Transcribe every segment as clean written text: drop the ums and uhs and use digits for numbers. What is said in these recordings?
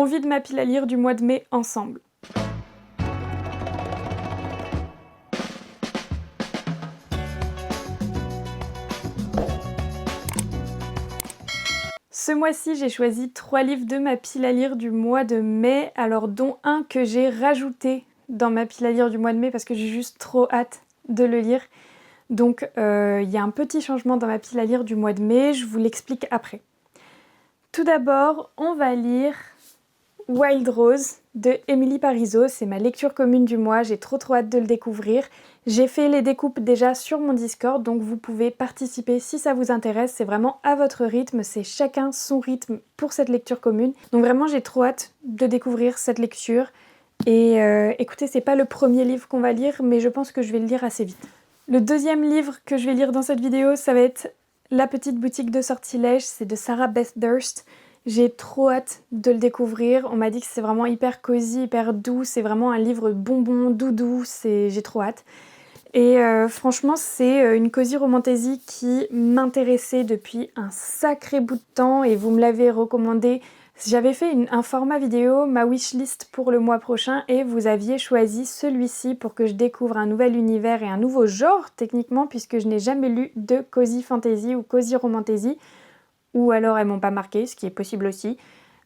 On vide ma pile à lire du mois de mai ensemble. Ce mois-ci, j'ai choisi 3 livres de ma pile à lire du mois de mai, alors dont un que j'ai rajouté dans ma pile à lire du mois de mai parce que j'ai juste trop hâte de le lire. Donc il y a un petit changement dans ma pile à lire du mois de mai, je vous l'explique après. Tout d'abord, on va lire Wild Rose de Émilie Parizeau, c'est ma lecture commune du mois, j'ai trop hâte de le découvrir. J'ai fait les découpes déjà sur mon Discord, donc vous pouvez participer si ça vous intéresse, c'est vraiment à votre rythme, c'est chacun son rythme pour cette lecture commune. Donc vraiment j'ai trop hâte de découvrir cette lecture. Et écoutez, c'est pas le premier livre qu'on va lire, mais je pense que je vais le lire assez vite. Le deuxième livre que je vais lire dans cette vidéo, ça va être La petite boutique de sortilèges, c'est de Sarah Beth Durst. J'ai trop hâte de le découvrir, on m'a dit que c'est vraiment hyper cosy, hyper doux, c'est vraiment un livre bonbon, doudou, j'ai trop hâte. Et franchement, c'est une cosy romantasy qui m'intéressait depuis un sacré bout de temps et vous me l'avez recommandé. J'avais fait un format vidéo, ma wishlist pour le mois prochain et vous aviez choisi celui-ci pour que je découvre un nouvel univers et un nouveau genre techniquement puisque je n'ai jamais lu de cosy fantasy ou cosy romantasy ou alors elles m'ont pas marqué, ce qui est possible aussi.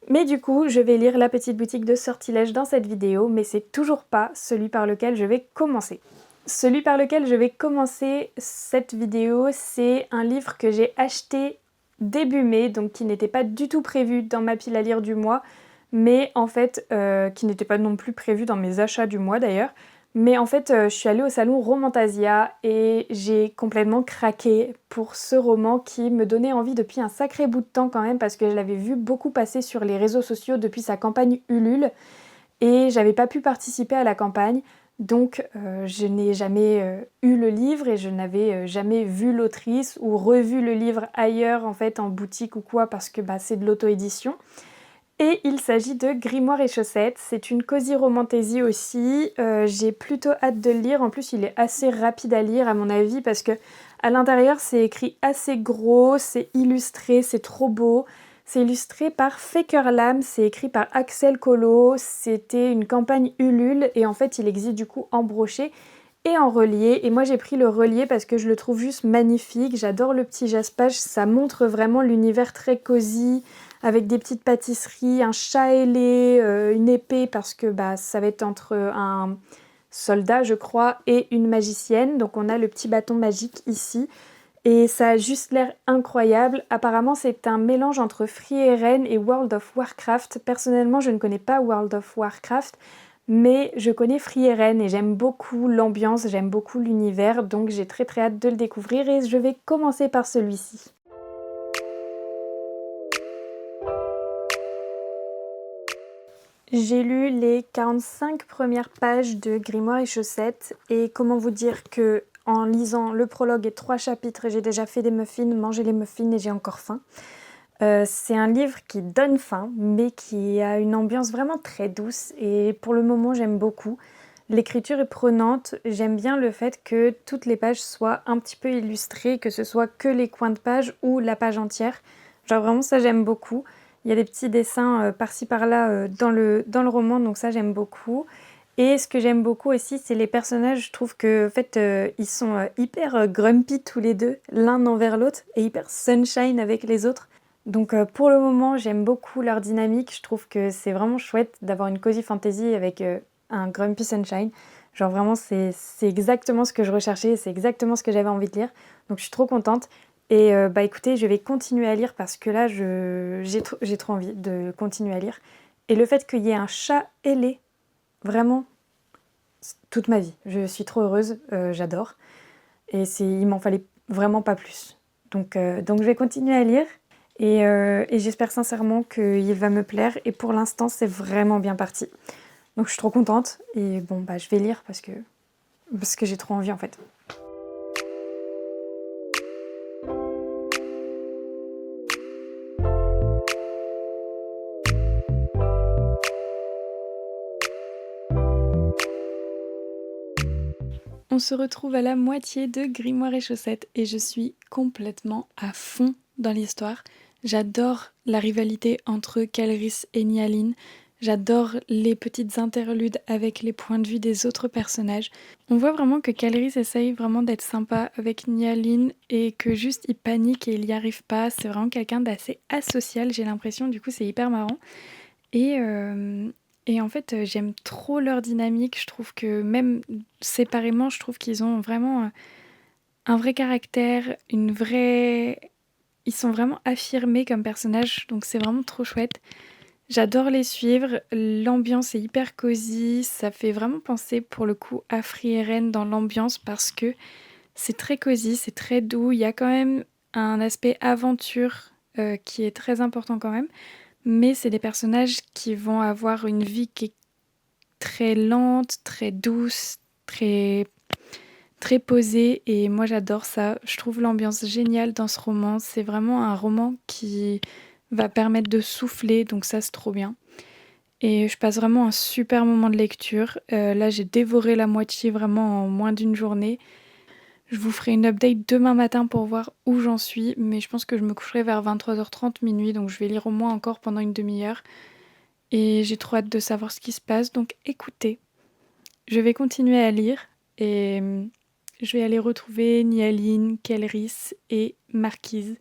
Mais du coup, je vais lire La petite boutique de sortilèges dans cette vidéo, mais c'est toujours pas celui par lequel je vais commencer. Celui par lequel je vais commencer cette vidéo, c'est un livre que j'ai acheté début mai, donc qui n'était pas du tout prévu dans ma pile à lire du mois, mais en fait, qui n'était pas non plus prévu dans mes achats du mois d'ailleurs. Mais en fait, je suis allée au salon Romantasia et j'ai complètement craqué pour ce roman qui me donnait envie depuis un sacré bout de temps quand même parce que je l'avais vu beaucoup passer sur les réseaux sociaux depuis sa campagne Ulule et j'avais pas pu participer à la campagne. Donc je n'ai jamais eu le livre et je n'avais jamais vu l'autrice ou revu le livre ailleurs en fait en boutique ou quoi parce que c'est de l'auto-édition. Et il s'agit de Grimoire et chaussettes, c'est une cosy romantasy aussi, j'ai plutôt hâte de le lire, en plus il est assez rapide à lire à mon avis parce que à l'intérieur c'est écrit assez gros, c'est illustré, c'est trop beau, c'est illustré par Fakerlam, c'est écrit par Axel Collot, c'était une campagne Ulule et en fait il existe du coup en brochet et en relié et moi j'ai pris le relié parce que je le trouve juste magnifique, j'adore le petit jaspage, ça montre vraiment l'univers très cosy, avec des petites pâtisseries, un chat ailé, une épée parce que ça va être entre un soldat je crois et une magicienne. Donc on a le petit bâton magique ici et ça a juste l'air incroyable. Apparemment c'est un mélange entre Frieren et World of Warcraft. Personnellement je ne connais pas World of Warcraft mais je connais Frieren et j'aime beaucoup l'ambiance, j'aime beaucoup l'univers donc j'ai très hâte de le découvrir et je vais commencer par celui-ci. J'ai lu les 45 premières pages de Grimoire et chaussettes et comment vous dire que en lisant le prologue et 3 chapitres, j'ai déjà fait des muffins, mangé les muffins et j'ai encore faim. C'est un livre qui donne faim mais qui a une ambiance vraiment très douce et pour le moment j'aime beaucoup. L'écriture est prenante, j'aime bien le fait que toutes les pages soient un petit peu illustrées, que ce soit que les coins de page ou la page entière. Genre vraiment ça j'aime beaucoup. Il y a des petits dessins par-ci par-là dans le roman, donc ça j'aime beaucoup. Et ce que j'aime beaucoup aussi, c'est les personnages. Je trouve que en fait, ils sont hyper grumpy tous les deux, l'un envers l'autre, et hyper sunshine avec les autres. Donc pour le moment, j'aime beaucoup leur dynamique. Je trouve que c'est vraiment chouette d'avoir une cozy fantasy avec un grumpy sunshine. Genre vraiment, c'est exactement ce que je recherchais, c'est exactement ce que j'avais envie de lire. Donc je suis trop contente. Et écoutez, je vais continuer à lire parce que là, j'ai trop envie de continuer à lire. Et le fait qu'il y ait un chat ailé, vraiment, toute ma vie. Je suis trop heureuse, j'adore. Et il m'en fallait vraiment pas plus. Donc je vais continuer à lire. Et j'espère sincèrement qu'il va me plaire. Et pour l'instant, c'est vraiment bien parti. Donc je suis trop contente. Et bon, je vais lire parce que j'ai trop envie en fait. On se retrouve à la moitié de Grimoire et chaussettes et je suis complètement à fond dans l'histoire. J'adore la rivalité entre Calrys et Nialine. J'adore les petites interludes avec les points de vue des autres personnages. On voit vraiment que Caleris essaye vraiment d'être sympa avec Nialine et que juste il panique et il n'y arrive pas. C'est vraiment quelqu'un d'assez asocial, j'ai l'impression, du coup c'est hyper marrant. Et, euh, et en fait, j'aime trop leur dynamique. Je trouve que même séparément, je trouve qu'ils ont vraiment un vrai caractère, une vraie... Ils sont vraiment affirmés comme personnages, donc c'est vraiment trop chouette. J'adore les suivre, l'ambiance est hyper cosy, ça fait vraiment penser pour le coup à Free Eren dans l'ambiance parce que c'est très cosy, c'est très doux, il y a quand même un aspect aventure qui est très important quand même, mais c'est des personnages qui vont avoir une vie qui est très lente, très douce, très très posée et moi j'adore ça. Je trouve l'ambiance géniale dans ce roman, c'est vraiment un roman qui va permettre de souffler, donc ça c'est trop bien. Et je passe vraiment un super moment de lecture. Là, j'ai dévoré la moitié vraiment en moins d'une journée. Je vous ferai une update demain matin pour voir où j'en suis, mais je pense que je me coucherai vers 23h30 minuit, donc je vais lire au moins encore pendant une demi-heure. Et j'ai trop hâte de savoir ce qui se passe, donc écoutez, je vais continuer à lire et je vais aller retrouver Nialine, Kelris et Marquise,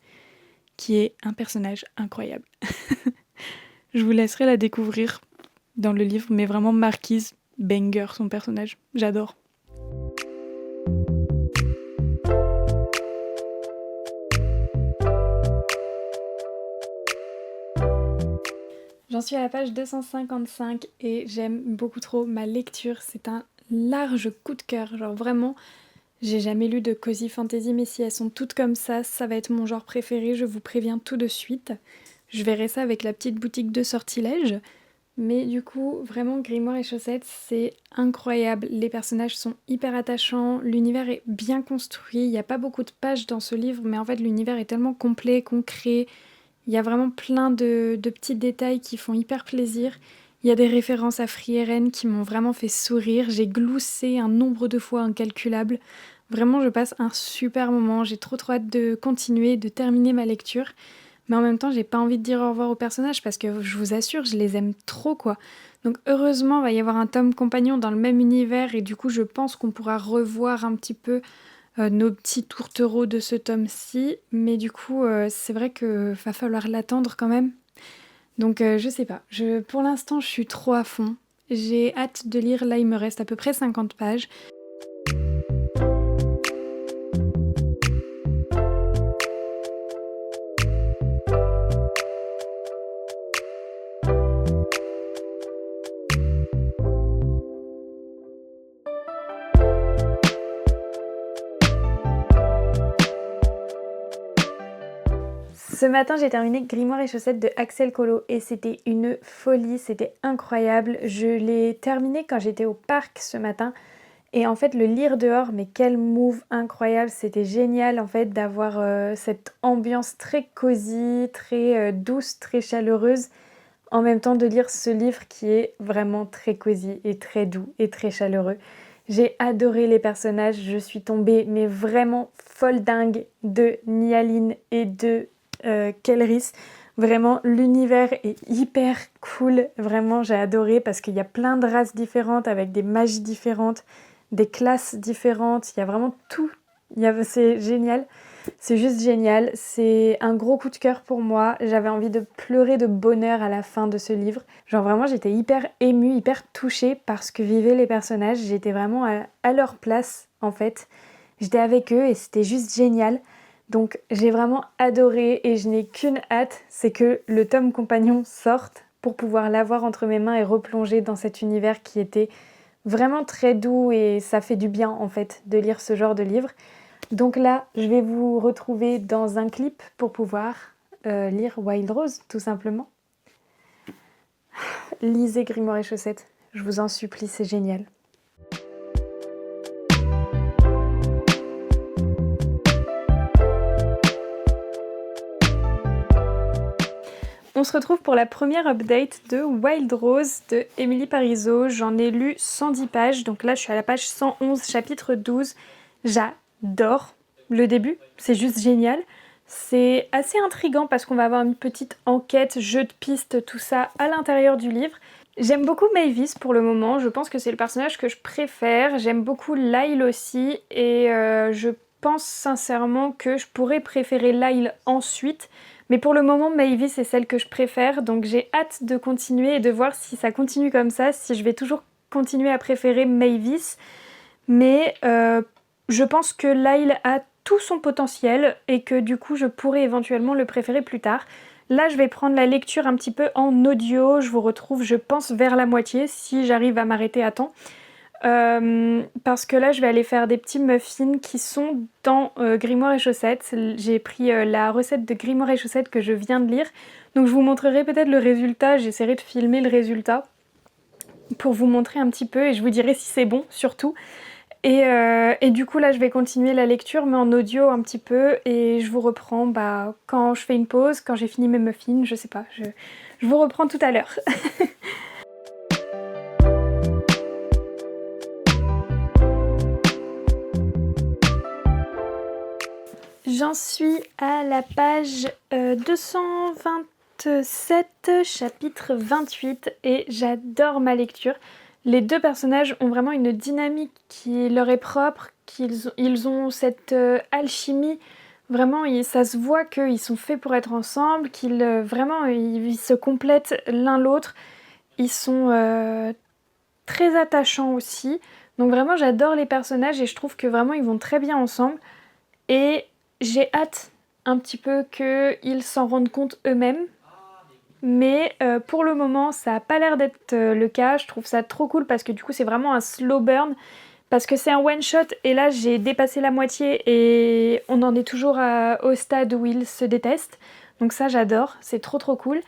qui est un personnage incroyable. Je vous laisserai la découvrir dans le livre, mais vraiment Marquise, banger son personnage, j'adore. J'en suis à la page 255 et j'aime beaucoup trop ma lecture, c'est un large coup de cœur, genre vraiment, j'ai jamais lu de cozy fantasy, mais si elles sont toutes comme ça va être mon genre préféré, je vous préviens tout de suite. Je verrai ça avec la petite boutique de sortilèges. Mais du coup, vraiment, Grimoire et Chaussettes, c'est incroyable. Les personnages sont hyper attachants, l'univers est bien construit. Il n'y a pas beaucoup de pages dans ce livre, mais en fait, l'univers est tellement complet, concret. Il y a vraiment plein de petits détails qui font hyper plaisir. Il y a des références à Free Eren qui m'ont vraiment fait sourire. J'ai gloussé un nombre de fois incalculable. Vraiment, je passe un super moment. J'ai trop hâte de continuer, de terminer ma lecture. Mais en même temps, j'ai pas envie de dire au revoir aux personnages parce que je vous assure, je les aime trop quoi. Donc heureusement, il va y avoir un tome compagnon dans le même univers et du coup, je pense qu'on pourra revoir un petit peu nos petits tourtereaux de ce tome-ci. Mais du coup, c'est vrai que va falloir l'attendre quand même. Donc je sais pas. Pour l'instant, je suis trop à fond. J'ai hâte de lire. Là, il me reste à peu près 50 pages. Ce matin, j'ai terminé Grimoire et Chaussettes de Axel Collot et c'était une folie, c'était incroyable. Je l'ai terminé quand j'étais au parc ce matin et en fait le lire dehors, mais quel move incroyable, c'était génial en fait d'avoir cette ambiance très cosy, très douce, très chaleureuse, en même temps de lire ce livre qui est vraiment très cosy et très doux et très chaleureux. J'ai adoré les personnages, je suis tombée mais vraiment folle dingue de Nialine et de Kelris. Vraiment, l'univers est hyper cool. Vraiment, j'ai adoré parce qu'il y a plein de races différentes avec des magies différentes, des classes différentes. Il y a vraiment tout. C'est génial. C'est juste génial. C'est un gros coup de cœur pour moi. J'avais envie de pleurer de bonheur à la fin de ce livre. Genre vraiment, j'étais hyper émue, hyper touchée par ce que vivaient les personnages. J'étais vraiment à leur place, en fait. J'étais avec eux et c'était juste génial. Donc j'ai vraiment adoré et je n'ai qu'une hâte, c'est que le tome compagnon sorte pour pouvoir l'avoir entre mes mains et replonger dans cet univers qui était vraiment très doux et ça fait du bien en fait de lire ce genre de livre. Donc là, je vais vous retrouver dans un clip pour pouvoir lire Wild Rose tout simplement. Lisez Grimoire et Chaussettes, je vous en supplie, c'est génial. On se retrouve pour la première update de Wild Rose de Émilie Parizeau. J'en ai lu 110 pages, donc là je suis à la page 111, chapitre 12. J'adore le début, c'est juste génial. C'est assez intriguant parce qu'on va avoir une petite enquête, jeu de pistes, tout ça à l'intérieur du livre. J'aime beaucoup Mavis pour le moment, je pense que c'est le personnage que je préfère. J'aime beaucoup Lyle aussi et je pense sincèrement que je pourrais préférer Lyle ensuite. Mais pour le moment, Mavis est celle que je préfère, donc j'ai hâte de continuer et de voir si ça continue comme ça, si je vais toujours continuer à préférer Mavis. Mais je pense que Lyle a tout son potentiel et que du coup je pourrais éventuellement le préférer plus tard. Là je vais prendre la lecture un petit peu en audio, je vous retrouve je pense vers la moitié si j'arrive à m'arrêter à temps. Parce que là je vais aller faire des petits muffins qui sont dans Grimoire et Chaussettes. J'ai pris la recette de Grimoire et Chaussettes que je viens de lire. Donc je vous montrerai peut-être le résultat, j'essaierai de filmer le résultat pour vous montrer un petit peu et je vous dirai si c'est bon surtout. Et du coup là je vais continuer la lecture mais en audio un petit peu et je vous reprends quand je fais une pause, quand j'ai fini mes muffins, je sais pas, je vous reprends tout à l'heure. J'en suis à la page 227, chapitre 28 et j'adore ma lecture. Les deux personnages ont vraiment une dynamique qui leur est propre, ils ont cette alchimie, vraiment ça se voit qu'ils sont faits pour être ensemble, vraiment ils se complètent l'un l'autre, ils sont très attachants aussi. Donc vraiment j'adore les personnages et je trouve que vraiment ils vont très bien ensemble. Et j'ai hâte un petit peu qu'ils s'en rendent compte eux-mêmes. Mais pour le moment, ça n'a pas l'air d'être le cas. Je trouve ça trop cool parce que du coup, c'est vraiment un slow burn. Parce que c'est un one-shot et là, j'ai dépassé la moitié et on en est toujours au stade où ils se détestent. Donc ça, j'adore. C'est trop trop cool.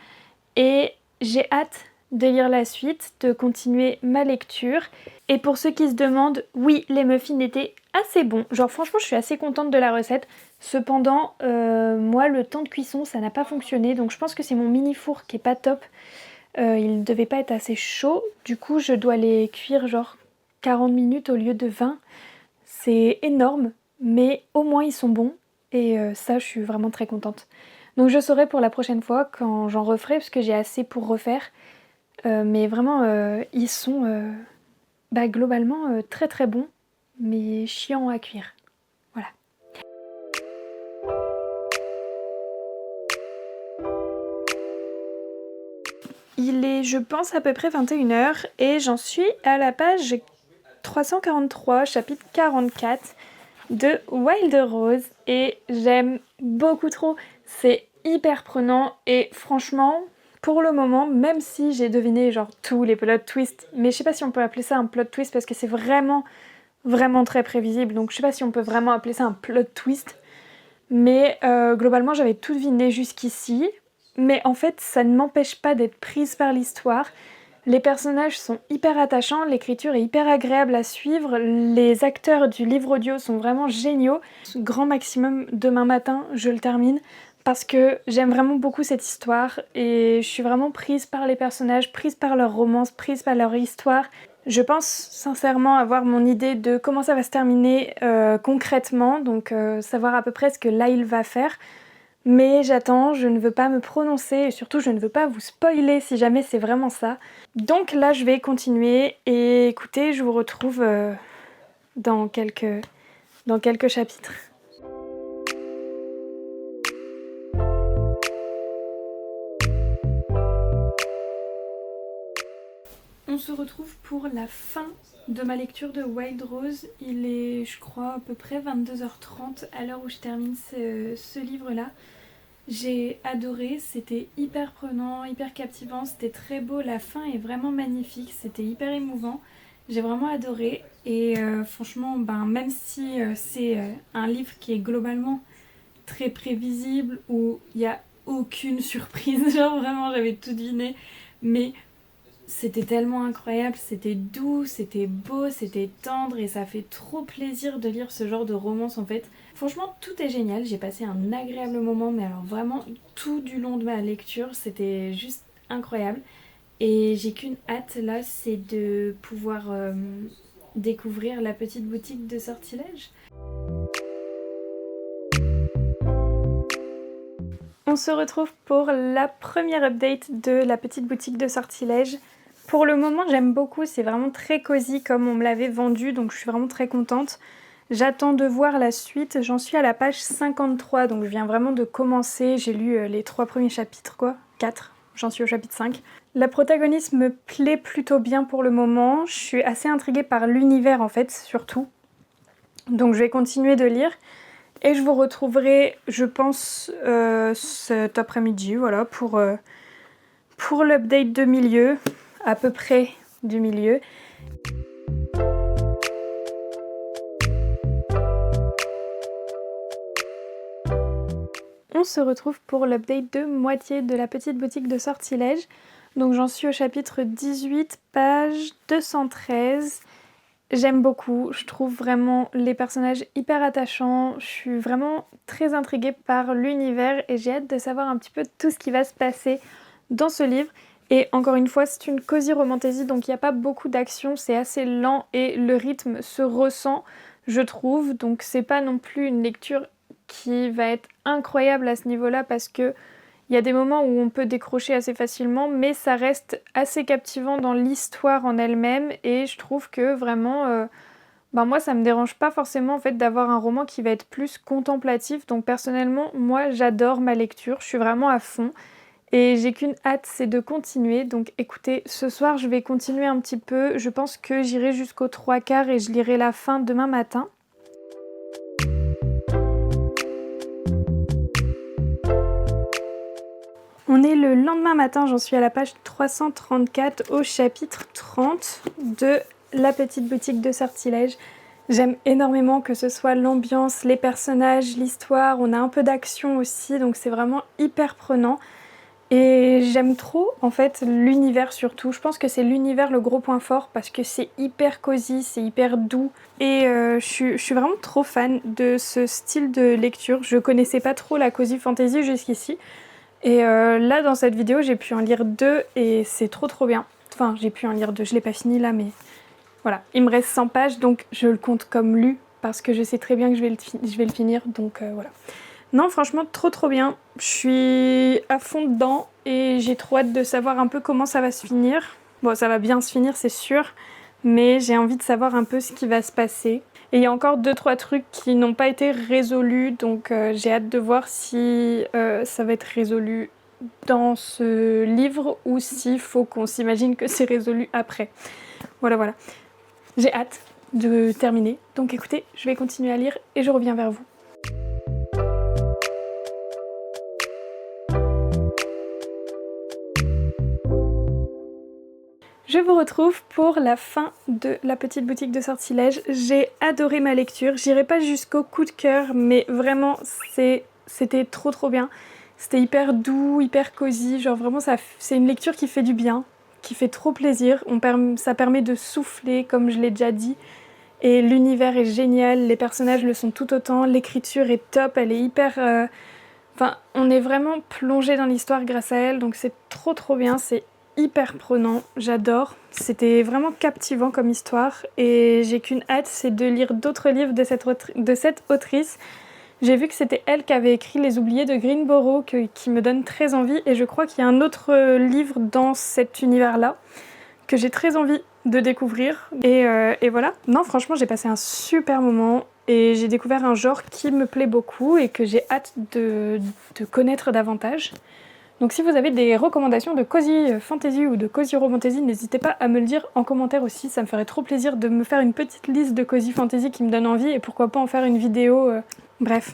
Et j'ai hâte de lire la suite, de continuer ma lecture. Et pour ceux qui se demandent, oui, les muffins étaient assez bons. Genre franchement, je suis assez contente de la recette. Cependant, moi, le temps de cuisson, ça n'a pas fonctionné. Donc je pense que c'est mon mini four qui est pas top. Il ne devait pas être assez chaud. Du coup, je dois les cuire genre 40 minutes au lieu de 20. C'est énorme, mais au moins ils sont bons. Et ça, je suis vraiment très contente. Donc je saurai pour la prochaine fois quand j'en referai, parce que j'ai assez pour refaire. Mais vraiment, ils sont globalement très très bons, mais chiants à cuire. Voilà. Il est, je pense, à peu près 21h et j'en suis à la page 343, chapitre 44 de Wild Rose et j'aime beaucoup trop. C'est hyper prenant et franchement, pour le moment, même si j'ai deviné genre tous les plot twists, mais je sais pas si on peut appeler ça un plot twist parce que c'est vraiment vraiment très prévisible, donc je sais pas si on peut vraiment appeler ça un plot twist, mais globalement j'avais tout deviné jusqu'ici, mais en fait ça ne m'empêche pas d'être prise par l'histoire. Les personnages sont hyper attachants, l'écriture est hyper agréable à suivre, les acteurs du livre audio sont vraiment géniaux. Grand maximum, demain matin je le termine, parce que j'aime vraiment beaucoup cette histoire et je suis vraiment prise par les personnages, prise par leur romance, prise par leur histoire. Je pense sincèrement avoir mon idée de comment ça va se terminer concrètement, donc savoir à peu près ce que Lyle va faire. Mais j'attends, je ne veux pas me prononcer et surtout je ne veux pas vous spoiler si jamais c'est vraiment ça. Donc là je vais continuer et écoutez, je vous retrouve dans quelques chapitres. On se retrouve pour la fin de ma lecture de Wild Rose. Il est, je crois, à peu près 22h30 à l'heure où je termine ce livre-là. J'ai adoré, c'était hyper prenant, hyper captivant, c'était très beau, la fin est vraiment magnifique, c'était hyper émouvant. J'ai vraiment adoré et franchement, même si c'est un livre qui est globalement très prévisible, où il n'y a aucune surprise, genre vraiment j'avais tout deviné, mais c'était tellement incroyable, c'était doux, c'était beau, c'était tendre et ça fait trop plaisir de lire ce genre de romance en fait. Franchement, tout est génial, j'ai passé un agréable moment, mais alors vraiment tout du long de ma lecture, c'était juste incroyable. Et j'ai qu'une hâte là, c'est de pouvoir découvrir la petite boutique de sortilèges. On se retrouve pour la première update de la petite boutique de sortilèges. Pour le moment, j'aime beaucoup, c'est vraiment très cosy comme on me l'avait vendu, donc je suis vraiment très contente. J'attends de voir la suite, j'en suis à la page 53, donc je viens vraiment de commencer, j'ai lu les 3 premiers chapitres quoi, 4, j'en suis au chapitre 5. La protagoniste me plaît plutôt bien pour le moment, je suis assez intriguée par l'univers en fait, surtout. Donc je vais continuer de lire et je vous retrouverai, je pense, cet après-midi, voilà, pour l'update de milieu, à peu près du milieu. On se retrouve pour l'update de moitié de la petite boutique de sortilèges. Donc j'en suis au chapitre 18, page 213. J'aime beaucoup, je trouve vraiment les personnages hyper attachants. Je suis vraiment très intriguée par l'univers et j'ai hâte de savoir un petit peu tout ce qui va se passer dans ce livre. Et encore une fois, c'est une cosy romantasy, donc il n'y a pas beaucoup d'action, c'est assez lent et le rythme se ressent, je trouve. Donc c'est pas non plus une lecture qui va être incroyable à ce niveau-là parce que il y a des moments où on peut décrocher assez facilement, mais ça reste assez captivant dans l'histoire en elle-même et je trouve que vraiment, moi ça me dérange pas forcément en fait d'avoir un roman qui va être plus contemplatif. Donc personnellement, moi j'adore ma lecture, je suis vraiment à fond et j'ai qu'une hâte, c'est de continuer. Donc écoutez, ce soir je vais continuer un petit peu, je pense que j'irai jusqu'aux 3/4 et je lirai la fin demain matin. On est le lendemain matin, j'en suis à la page 334 au chapitre 30 de la petite boutique de sortilèges. J'aime énormément que ce soit l'ambiance, les personnages, l'histoire, on a un peu d'action aussi, donc c'est vraiment hyper prenant. Et j'aime trop en fait l'univers surtout, je pense que c'est l'univers le gros point fort parce que c'est hyper cosy, c'est hyper doux. Et je suis vraiment trop fan de ce style de lecture, je connaissais pas trop la cosy fantasy jusqu'ici. Et là dans cette vidéo j'ai pu en lire 2 et c'est trop bien. Enfin j'ai pu en lire 2, je l'ai pas fini là mais voilà. Il me reste 100 pages donc je le compte comme lu parce que je sais très bien que je vais le finir donc voilà. Non franchement trop bien, je suis à fond dedans et j'ai trop hâte de savoir un peu comment ça va se finir. Bon ça va bien se finir c'est sûr, mais j'ai envie de savoir un peu ce qui va se passer. Et il y a encore 2-3 trucs qui n'ont pas été résolus, donc j'ai hâte de voir si ça va être résolu dans ce livre ou s'il faut qu'on s'imagine que c'est résolu après. Voilà. J'ai hâte de terminer, donc écoutez, je vais continuer à lire et je reviens vers vous. Je vous retrouve pour la fin de la petite boutique de sortilèges. J'ai adoré ma lecture, j'irai pas jusqu'au coup de cœur, mais vraiment c'était trop bien. C'était hyper doux, hyper cosy, genre vraiment c'est une lecture qui fait du bien, qui fait trop plaisir. Ça permet de souffler comme je l'ai déjà dit. Et l'univers est génial, les personnages le sont tout autant, l'écriture est top, elle est hyper... Enfin, on est vraiment plongé dans l'histoire grâce à elle, donc c'est trop bien, c'est hyper prenant, j'adore. C'était vraiment captivant comme histoire et j'ai qu'une hâte, c'est de lire d'autres livres de cette autrice. J'ai vu que c'était elle qui avait écrit Les Oubliés de Greenborough qui me donne très envie et je crois qu'il y a un autre livre dans cet univers-là que j'ai très envie de découvrir et voilà. Non franchement j'ai passé un super moment et j'ai découvert un genre qui me plaît beaucoup et que j'ai hâte de connaître davantage. Donc si vous avez des recommandations de cosy fantasy ou de cosy romantasy, n'hésitez pas à me le dire en commentaire aussi, ça me ferait trop plaisir de me faire une petite liste de cosy fantasy qui me donne envie et pourquoi pas en faire une vidéo. Bref,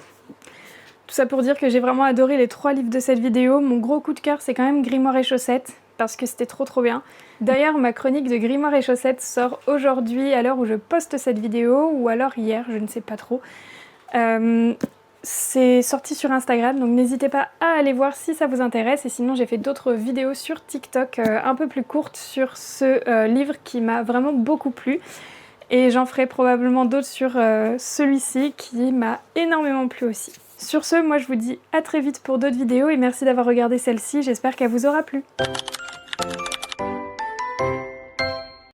tout ça pour dire que j'ai vraiment adoré les 3 livres de cette vidéo. Mon gros coup de cœur c'est quand même Grimoire et Chaussettes parce que c'était trop bien. D'ailleurs ma chronique de Grimoire et Chaussettes sort aujourd'hui à l'heure où je poste cette vidéo ou alors hier, je ne sais pas trop. C'est sorti sur Instagram, donc n'hésitez pas à aller voir si ça vous intéresse. Et sinon j'ai fait d'autres vidéos sur TikTok un peu plus courtes sur ce livre qui m'a vraiment beaucoup plu. Et j'en ferai probablement d'autres sur celui-ci qui m'a énormément plu aussi. Sur ce, moi je vous dis à très vite pour d'autres vidéos et merci d'avoir regardé celle-ci, j'espère qu'elle vous aura plu.